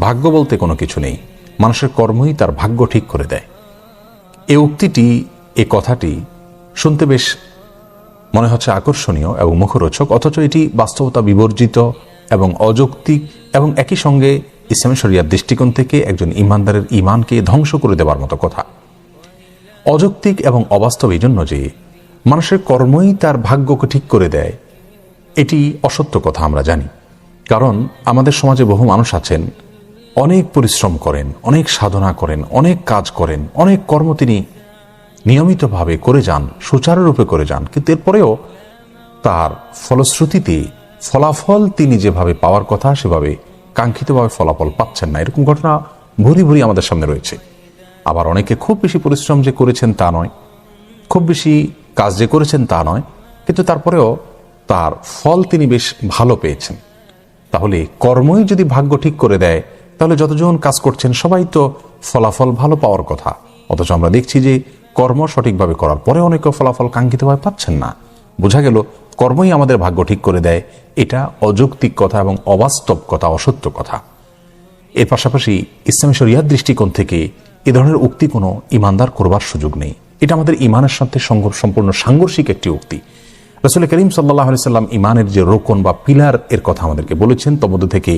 ভাগ্য বলতে কোনো কিছু নেই, মানুষের কর্মই তার ভাগ্য ঠিক করে দেয়। এই উক্তিটি, এই কথাটি শুনতে বেশ মনে হচ্ছে আকর্ষণীয় এবং মুখরোচক, অথচ এটি বাস্তবতা বিবর্জিত এবং অযৌক্তিক এবং একই সঙ্গে ইসলামী শরিয়ার দৃষ্টিকোণ থেকে একজন ঈমানদারের ঈমানকে ধ্বংস করে দেওয়ার মতো কথা। অযৌক্তিক এবং অবাস্তব এই জন্য যে মানুষের কর্মই তার ভাগ্যকে ঠিক করে দেয়, এটি অসত্য কথা আমরা জানি। কারণ আমাদের সমাজে বহু মানুষ আছেন, অনেক পরিশ্রম করেন, অনেক সাধনা করেন, অনেক কাজ করেন, অনেক কর্ম তিনি নিয়মিতভাবে করে যান, সুচারুরূপে করে যান, কিন্তু এরপরেও তার ফলশ্রুতিতে ফলাফল তিনি যেভাবে পাওয়ার কথা সেভাবে কাঙ্ক্ষিতভাবে ফলাফল পাচ্ছেন না। এরকম ঘটনা ভুরি ভুরি আমাদের সামনে রয়েছে। আবার অনেকে খুব বেশি পরিশ্রম যে করেছেন তা নয়, খুব বেশি কাজ যে করেছেন তা নয়, কিন্তু তারপরেও তার ফল তিনি বেশ ভালো পেয়েছেন। তাহলে কর্মই যদি ভাগ্য ঠিক করে দেয়, তাহলে যতজন কাজ করছেন সবাই তো ফলাফল ভালো পাওয়ার কথা। অথচ আমরা দেখছি যে কর্ম সঠিকভাবে করার পরে অনেকে ফলাফল কাঙ্ক্ষিতভাবে পাচ্ছেন না। বোঝা গেল কর্মই আমাদের ভাগ্য ঠিক করে দেয়, এটা অযৌক্তিক কথা এবং অবাস্তব কথা, অসত্য কথা। এর পাশাপাশি ইসলামী শরিয়ার দৃষ্টিকোণ থেকে এ ধরনের উক্তি কোনো ঈমানদার করবার সুযোগ নেই। এটা আমাদের ঈমানের সাথে সম্পূর্ণ সাংঘর্ষিক একটি উক্তি। রাসূল করিম সাল্লাল্লাহু আলাইহি সাল্লাম ঈমানের যে রোকন বা পিলার এর কথা আমাদেরকে বলেছেন, তার মধ্যে থেকে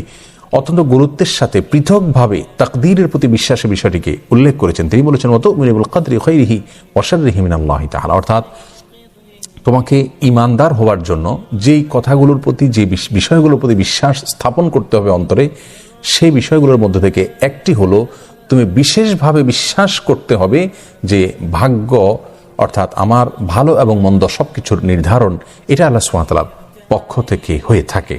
অত্যন্ত গুরুত্বের সাথে পৃথকভাবে তাকদীরের প্রতি বিশ্বাসের বিষয়টিকে উল্লেখ করেছেন। তিনি বলেছেন, ওয়া তুমিনু বিল কদরি খাইরিহি ওয়া শাররিহি মিনাল্লাহি তাআলা, অর্থাৎ তোমাকে ঈমানদার হওয়ার জন্য যেই কথাগুলোর প্রতি, যে বিষয়গুলোর প্রতি বিশ্বাস স্থাপন করতে হবে অন্তরে, সেই বিষয়গুলোর মধ্যে থেকে একটি হলো তুমি বিশেষভাবে বিশ্বাস করতে হবে যে ভাগ্য অর্থাৎ আমার ভালো এবং মন্দ সবকিছুর নির্ধারণ এটা আল্লাহ সুবহানাহু ওয়া তাআলার পক্ষ থেকে হয়ে থাকে।